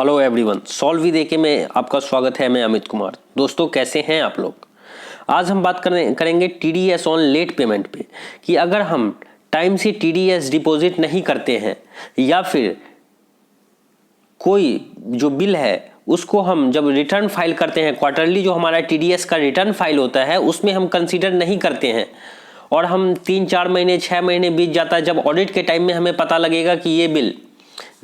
Hello everyone, solve with एके में आपका स्वागत है। मैं अमित कुमार। दोस्तों, कैसे हैं आप लोग? आज हम बात करेंगे टीडीएस ऑन लेट पेमेंट पे कि अगर हम टाइम से टीडीएस डिपॉजिट नहीं करते हैं या फिर कोई जो बिल है उसको हम जब रिटर्न फाइल करते हैं, क्वार्टरली जो हमारा टीडीएस का रिटर्न फाइल होता है उसमें हम कंसीडर नहीं करते हैं और हम 3-4 महीने 6 महीने बीत जाता है, जब ऑडिट के टाइम में हमें पता लगेगा कि ये बिल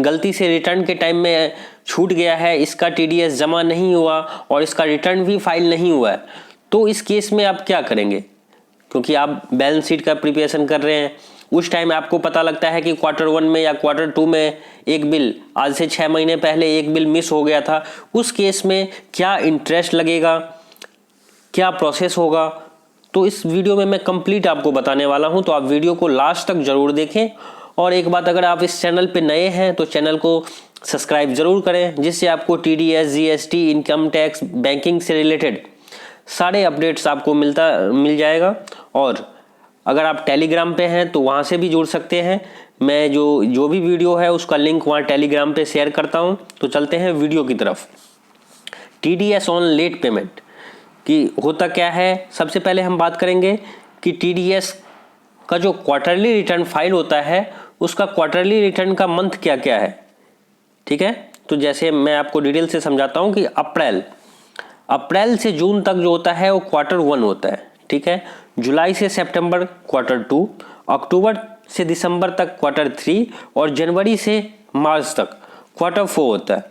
गलती से रिटर्न के टाइम में छूट गया है, इसका टीडीएस जमा नहीं हुआ और इसका रिटर्न भी फाइल नहीं हुआ है, तो इस केस में आप क्या करेंगे? क्योंकि आप बैलेंस शीट का प्रिपरेशन कर रहे हैं, उस टाइम आपको पता लगता है कि Q1 में या Q2 में एक बिल, आज से 6 महीने पहले एक बिल मिस हो गया था। उस केस में क्या इंटरेस्ट लगेगा, क्या प्रोसेस होगा, तो इस वीडियो में मैं कंप्लीट आपको बताने वाला हूं। तो आप वीडियो को लास्ट तक जरूर देखें। और एक बात, अगर आप इस चैनल पे नए हैं तो चैनल को सब्सक्राइब जरूर करें, जिससे आपको TDS, GST, income tax, banking से रिलेटेड सारे अपडेट्स आपको मिल जाएगा। और अगर आप टेलीग्राम पे हैं तो वहाँ से भी जुड़ सकते हैं। मैं जो भी वीडियो है उसका लिंक वहाँ टेलीग्राम पे शेयर करता हूँ। तो चलते हैं वीडियो की तरफ। टीडीएस ऑन लेट पेमेंट कि होता क्या है, सबसे पहले हम बात करेंगे कि टीडीएस का जो क्वार्टरली रिटर्न फाइल होता है उसका क्वार्टरली रिटर्न का मंथ क्या क्या है। ठीक है, तो जैसे मैं आपको डिटेल से समझाता हूँ कि अप्रैल से जून तक जो होता है वो Q1 होता है। ठीक है, जुलाई से सितंबर Q2, अक्टूबर से दिसंबर तक Q3 और जनवरी से मार्च तक Q4 होता है।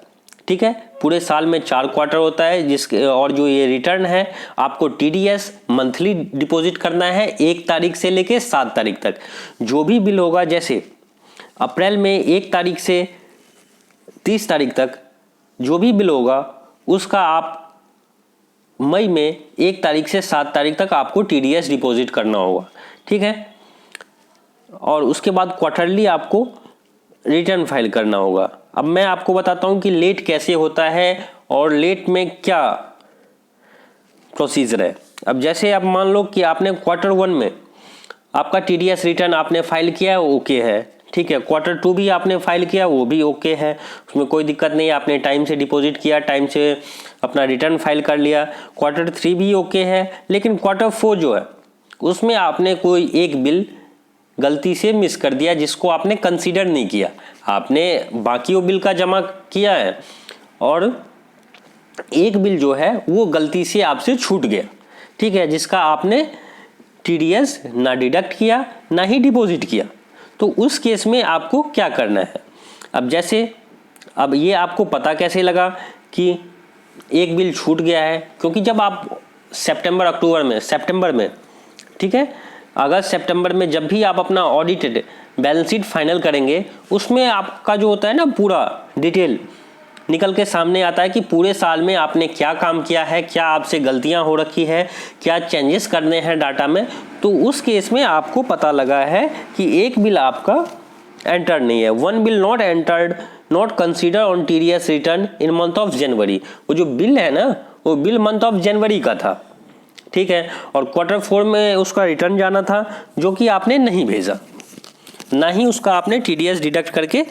ठीक है, पूरे साल में 4 क्वार्टर होता है जिसके, और जो ये रिटर्न है आपको टीडीएस मंथली डिपॉजिट करना है 1 तारीख से लेके 7 तारीख तक। जो भी बिल होगा, जैसे अप्रैल में 1 तारीख से 30 तारीख तक जो भी बिल होगा उसका आप मई में 1 तारीख से 7 तारीख तक आपको टीडीएस डिपॉजिट करना होगा। ठीक है, और उसके बाद क्वार्टरली आपको रिटर्न फाइल करना होगा। अब मैं आपको बताता हूं कि लेट कैसे होता है और लेट में क्या प्रोसीजर है। अब जैसे आप मान लो कि आपने Q1 में आपका टीडीएस रिटर्न आपने फाइल किया, ओके है। ठीक है, Q2 भी आपने फाइल किया, वो भी ओके है, उसमें कोई दिक्कत नहीं। आपने टाइम से डिपॉजिट किया, टाइम से अपना रिटर्न फाइल कर लिया, Q3 भी ओके है। लेकिन Q4 जो है उसमें आपने कोई एक बिल गलती से मिस कर दिया जिसको आपने कंसीडर नहीं किया। आपने बाकी वो बिल का जमा किया है और एक बिल जो है वो गलती से आपसे छूट गया। ठीक है, जिसका आपने टीडीएस ना डिडक्ट किया ना ही डिपॉजिट किया। तो उस केस में आपको क्या करना है? अब ये आपको पता कैसे लगा कि एक बिल छूट गया है? क्योंकि जब आप सितंबर में ठीक है, अगस्त सितंबर में जब भी आप अपना ऑडिटेड बैलेंस शीट फाइनल करेंगे, उसमें आपका जो होता है ना पूरा डिटेल निकल के सामने आता है कि पूरे साल में आपने क्या काम किया है, क्या आपसे गलतियां हो रखी है, क्या चेंजेस करने हैं डाटा में। तो उस केस में आपको पता लगा है कि एक बिल आपका एंटर्ड नहीं है। 1 bill not entered, not consider on TDS return in month of January. वो जो बिल है ना, वो बिल मंथ ऑफ जनवरी का था। ठीक है, और Q4 में उसका रिटर्न जाना था जो कि आपने नहीं भेजा, ना ही उसका आपने टीडीएस डिडक्ट करके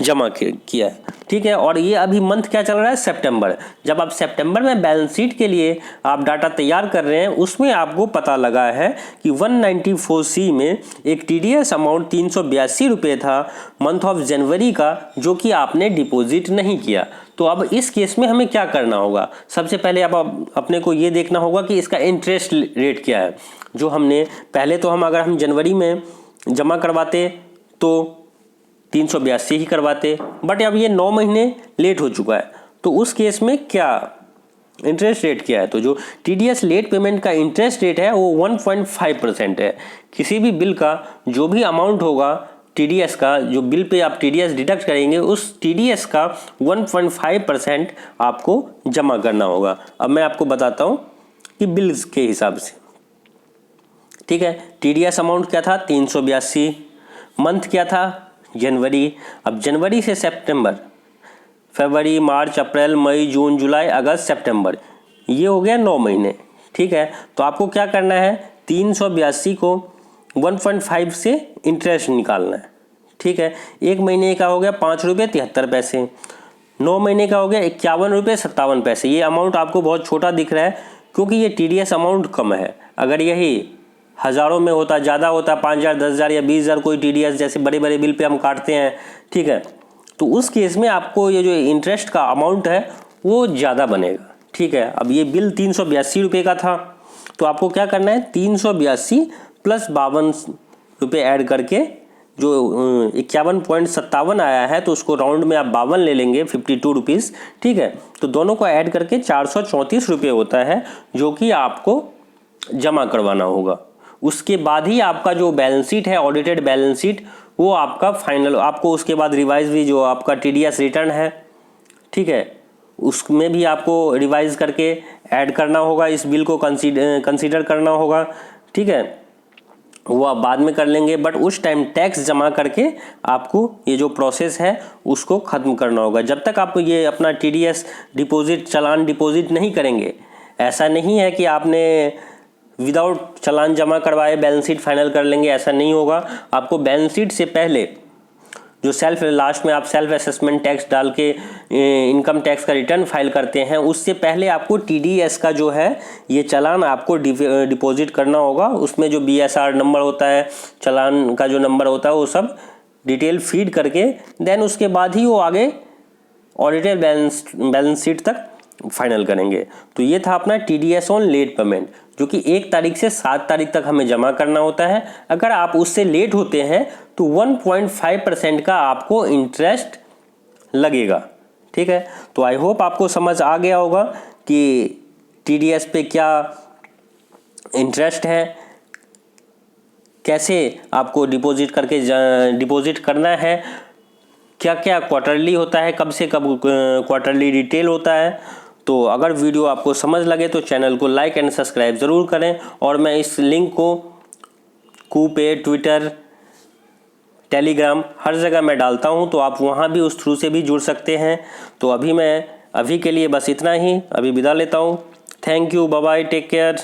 जमा किया है। ठीक है, और ये अभी मंथ क्या चल रहा है? सितंबर। जब आप सितंबर में बैलेंस शीट के लिए आप डाटा तैयार कर रहे हैं, उसमें आपको पता लगा है कि 194C में एक टीडीएस अमाउंट 382 रुपये था मंथ ऑफ जनवरी का, जो कि आपने डिपॉजिट नहीं किया। तो अब इस केस में हमें क्या करना होगा? सबसे पहले अब अपने को ये देखना होगा कि इसका इंटरेस्ट रेट क्या है। जो हमने पहले, तो अगर हम जनवरी में जमा करवाते तो 382 ही करवाते, बट अब ये 9 महीने लेट हो चुका है। तो उस केस में क्या इंटरेस्ट रेट क्या है? तो जो टीडीएस लेट पेमेंट का इंटरेस्ट रेट है वो 1.5% है। किसी भी बिल का जो भी अमाउंट होगा टीडीएस का, जो बिल पे आप टीडीएस डिडक्ट करेंगे, उस टीडीएस का 1.5% आपको जमा करना होगा। अब मैं आपको बताता हूँ कि बिल्स के हिसाब से। ठीक है, टीडीएस अमाउंट क्या था? 382। मंथ क्या था? जनवरी। अब जनवरी से सितंबर, फरवरी, मार्च, अप्रैल, मई, जून, जुलाई, अगस्त, सितंबर, ये हो गया 9 महीने। ठीक है, तो आपको क्या करना है? 382 को 1.5 से इंटरेस्ट निकालना है। ठीक है, एक महीने का हो गया 5 रुपये 73 पैसे। 9 महीने का हो गया 51 रुपये 57 पैसे। ये अमाउंट आपको बहुत छोटा दिख रहा है क्योंकि ये TDS अमाउंट कम है। अगर यही हज़ारों में होता, ज़्यादा होता, 5,000 10,000 या 20,000 कोई TDS जैसे बड़े बड़े बिल पे हम काटते हैं, ठीक है, तो उस केस में आपको ये जो इंटरेस्ट का अमाउंट है वो ज़्यादा बनेगा, ठीक है। अब ये बिल 382 रुपये का था, तो आपको क्या करना है, 382 प्लस 52 रुपये ऐड करके जो 51.57 आया है, तो उसको राउंड में आप 52 ले लेंगे, 52 रुपीज़, ठीक है। तो दोनों को ऐड करके 434 रुपये होता है, जो कि आपको जमा करवाना होगा। उसके बाद ही आपका जो बैलेंस शीट है, ऑडिटेड बैलेंस शीट, वो आपका फाइनल, आपको उसके बाद रिवाइज भी जो आपका TDS रिटर्न है, ठीक है, उसमें भी आपको रिवाइज करके ऐड करना होगा, इस बिल को कंसीडर करना होगा, ठीक है, वो आप बाद में कर लेंगे। बट उस टाइम टैक्स जमा करके आपको ये जो प्रोसेस है उसको ख़त्म करना होगा। जब तक आप ये अपना TDS डिपॉजिट, चालान डिपॉजिट नहीं करेंगे, ऐसा नहीं है कि आपने विदाउट चालान जमा करवाए बैलेंस शीट फाइनल कर लेंगे, ऐसा नहीं होगा। आपको बैलेंस शीट से पहले जो लास्ट में आप सेल्फ असेसमेंट टैक्स डाल के इनकम टैक्स का रिटर्न फाइल करते हैं, उससे पहले आपको TDS का जो है ये चालान आपको डिपॉजिट करना होगा। उसमें जो BSR नंबर होता है, चालान का जो नंबर होता है, वो सब डिटेल फीड करके देन उसके बाद ही वो आगे ऑडिटेड बैलेंस शीट तक फाइनल करेंगे। तो ये था अपना TDS ऑन लेट पेमेंट, जो कि 1 तारीख से 7 तारीख तक हमें जमा करना होता है। अगर आप उससे लेट होते हैं तो 1.5% का आपको इंटरेस्ट लगेगा, ठीक है। तो आई होप आपको समझ आ गया होगा कि TDS पे क्या इंटरेस्ट है, कैसे आपको डिपॉजिट करना है, क्या क्या क्वार्टरली होता है, कब से कब क्वार्टरली डिटेल होता है। तो अगर वीडियो आपको समझ लगे तो चैनल को लाइक एंड सब्सक्राइब ज़रूर करें। और मैं इस लिंक को कूपे, ट्विटर, टेलीग्राम, हर जगह मैं डालता हूं, तो आप वहां भी उस थ्रू से भी जुड़ सकते हैं। तो अभी के लिए बस इतना ही, अभी विदा लेता हूं। Thank you, bye bye, take care.